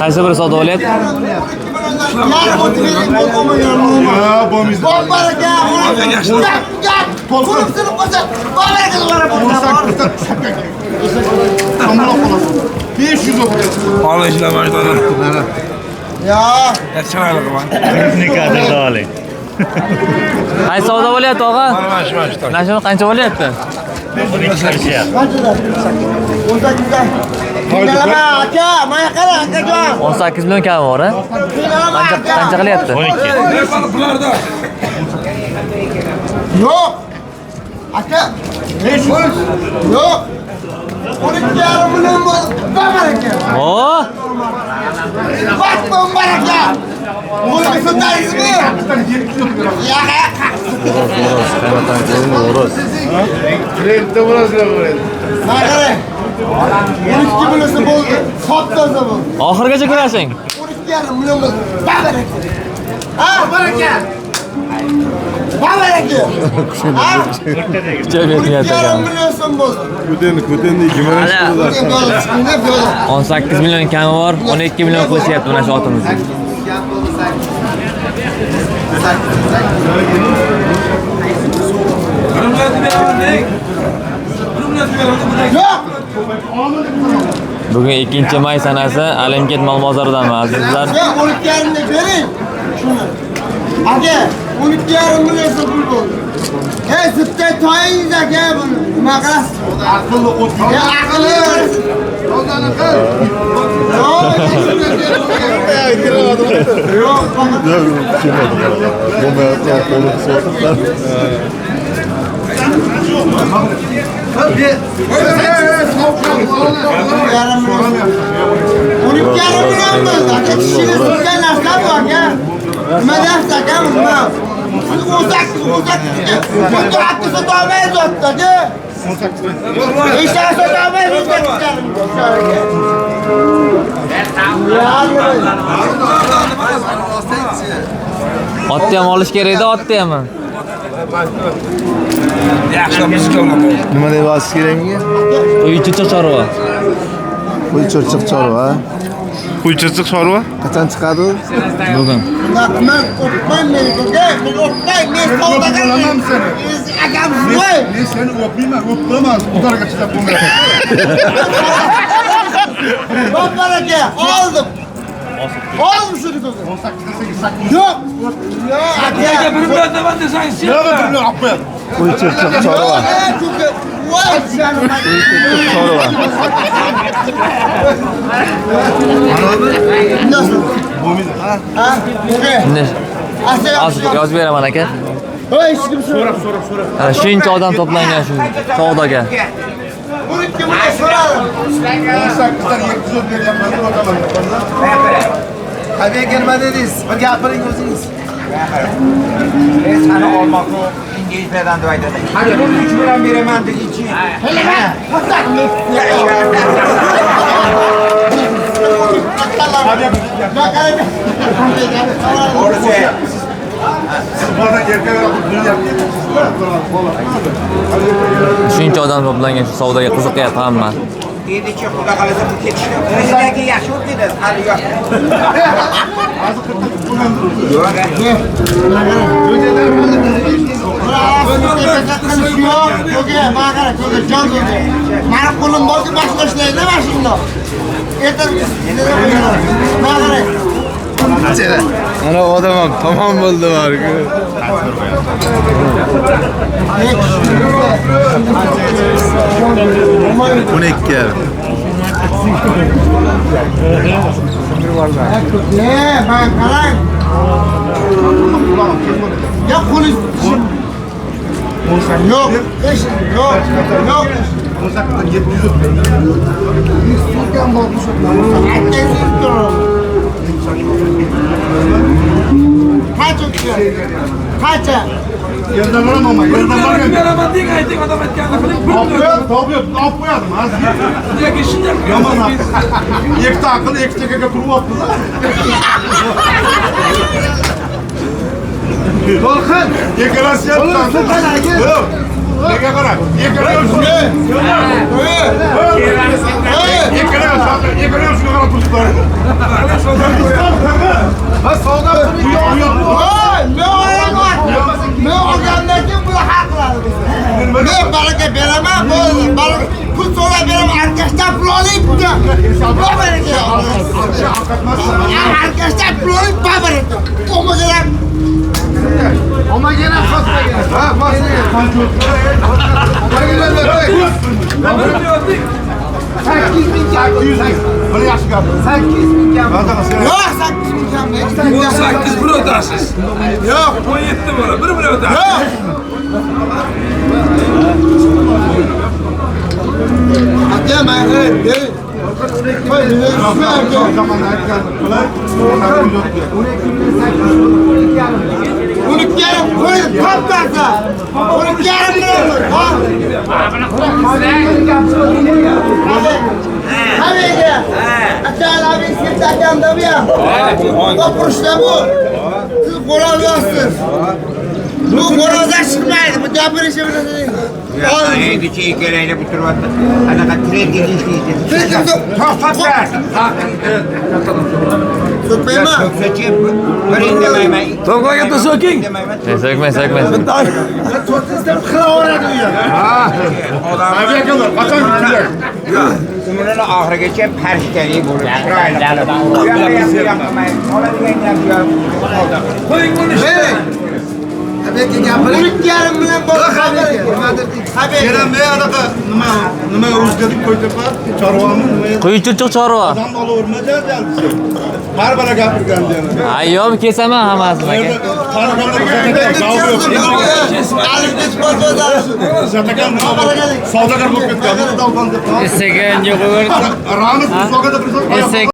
Qaysi biri savdo bo'lyapti? Qaysi savdo bo'lyapti, og'a? Mana shu qancha bo'lyapti? 18 million kami bor, ha? Qancha qilyapti? 12. Yo'q. Aka, 500. Yo'q. 12,5 million bo'ldi. Baraka. Oo! Bak baraka. Bunu sotaysizmi? Trendde burasılar buraya. Maqara. 12 million bo'ldi. Sotdasa bo'ldi. Oxirgacha ko'rasing. 12,5 million bo'ldi. Baraka. Ha, baraka. Baraka. Ha? Kuchayib yetyapti. 12,5 million so'm bo'ldi. Kötendi kimara çıktılar. 18 million kami bor, 12 million qilishyapti mana shu otimizni. Yo'q. Bugun 2-may sanasi Alimket mol bozoridan azizlar. 12,5 ni bering. Shuni. Aka, 12,5 million so'm pul bo'ldi. Hey, zipday toyingiz aka buni. Nima qilasiz? Aqlli o'tib. Ya aqlli. O'zani qil. Otni ham olish kerak edi, otni ham. Nima deb olasiz kerakmiga? Uy chichiq chorva. Qo'y chirchiq chorva. Qo'y chirchiq chorva? Qachon chiqadi? Bugun. Men seni o'pmayman, o'piraman. Xudoga chiqib bo'lmaydi. Baraka, oldim. Oldim shuni ko'zim. 18 yo'q. Yo'q, aka. Bir million deb desangiz, yo'q, 1 million olib qo'yadi. Qo'y chirchiq chorva. Voy, Chorva. ha? Hozir yozib beraman aka. Voy, hech kim so'rab. Ana shuncha odam to'plangan shu savdoga. 12 million so'radim. 18'dan 700 beryapman deb o'taman. Qanday kelma dedingiz? Bir gapiring o'zingiz. Sani olmoqni inglizlardan deb aytadi. Hali 3 million beraman deyichi. Shuncha odam to'plangan shu savdoga qiziqyapti hamma. Dedichi xudo qalasa bu ketishni. O'zidagi yaxshi o'tdi, hali yo'q. Mana qo'lim bo'lsa boshqa ishlaydi mana shundoq. Ana odam ham tamom bo'ldi barku. Bu ne ki? Ben kalan. Ya polis. Yok. Yok. Yok. Kaç ötüyor? Kaça? Yerden varam ama yerden varam. Beraber değil ayettik adam etkenle kılık. Tapıyordum az. Buraya geçince Yaman ha. Yekta akıllı yekta kaka kuru attılar. Volkan. Yekarası yaptı. Yok. Ne kadar? Yekarası. Yekarası. Ne olgandan keyin bu haq qiladi bizni. Men baraka beraman, bo'ldi. Baraka pul so'rab beraman, arkadaşlar pul oling bugun. Baraka. Arkadaşlar pul oling, baraka. Omagana xosmagan. Ha, xosmagan. 8 bin kam. 1 yaxshi gap. 8 bin kam. Yo'q, 8 bin kam. 18 bir o'tasiz. Yo'q. 17 bo'ladi. Bir o'tasiz. Yo'q. Aka, mayli. Qo'y, uni kelib qo'yib toptasa. Uni kelib Hamega. Akalarning septakanda bu ham. Qo'rishda bu. Siz qo'rolmaysiz. Bu qo'rozdan chiqmaydi. Bu gapirishi bilan. Endi chekalarini bitiryapti. Anaqa trendiga ishlaydi. To'xtab ber. So'kmayma. So'ksachi bir indamayman. To'g'riga so'king. So'kmang, so'kmang. To'rtinchdan qilaveradi u yer. Ha. Odamlar qachon keladi? Umrini oxirigacha farishtalik bo'lib chiroyli. Qo'ying buni. Habeki gapiring. Ulukkarim bilan bo'lib habeki. Nimadir habeki. Keramay anaqa nima o'zgarib qo'ytirpa, chorvami nima? Quyi chirchiq chorva. Odam olavermaydi jalbisi. Har bir gapirgan yana. Ayyom kesaman hammasini aka. Qaraganlar javob yo'q. Alifbek bozorda. Zatakan savdogar bo'lib ketgan. Davban deb. Istagan yo'q. Ramiz savdogar